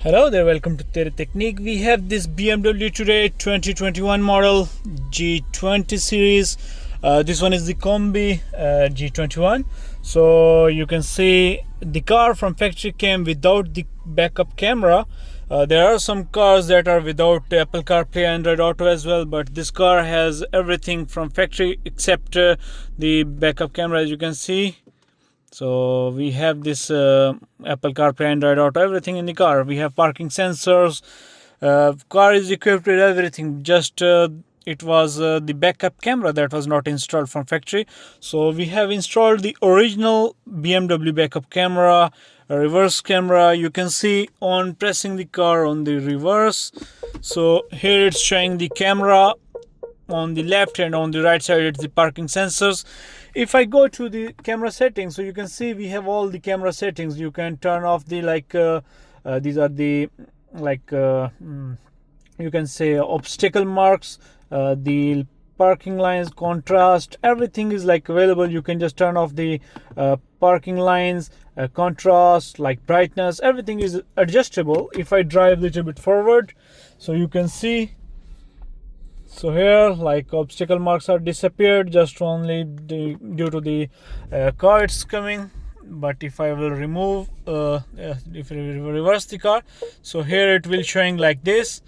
Hello there, welcome to Tereteknik. We have this BMW today, 2021 model G20 series. This one is the Combi G21. So you can see the car from factory came without the backup camera. There are some cars that are without Apple CarPlay, Android Auto as well, but this car has everything from factory except the backup camera, as you can see. So we have this Apple CarPlay, Android Auto, everything in the car. We have parking sensors. Car is equipped with everything. Just it was the backup camera that was not installed from factory. So we have installed the original BMW backup camera, a reverse camera. You can see on pressing the car on the reverse. So here it's showing the camera on the left, and on the right side it's the parking sensors. If I go to the camera settings, so you can see we have all the camera settings. You can turn off the these are the you can say obstacle marks, the parking lines, contrast, everything is available. You can just turn off the parking lines, contrast, brightness, everything is adjustable. If I drive a little bit forward, so you can see, so here obstacle marks are disappeared just only due to the car it's coming. But if I will remove if I will reverse the car, so here it will showing like this,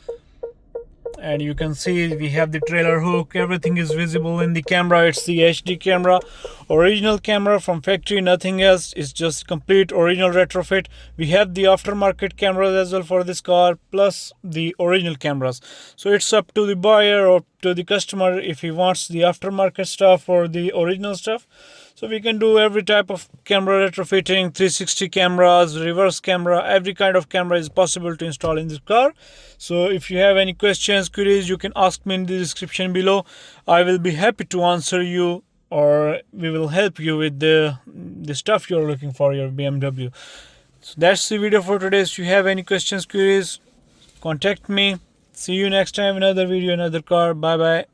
and you can see we have the trailer hook. Everything is visible in the camera. It's the HD camera, original camera from factory, nothing else. It's just complete original retrofit. We have the aftermarket cameras as well for this car, plus the original cameras. So it's up to the buyer or to the customer if he wants the aftermarket stuff or the original stuff. So we can do every type of camera retrofitting, 360 cameras, reverse camera, every kind of camera is possible to install in this car. So if you have any questions, queries, you can ask me in the description below. I will be happy to answer you, or we will help you with the stuff you're looking for your BMW. So that's the video for today. If you have any questions, queries, contact me. See you next time, another video, another car. Bye bye.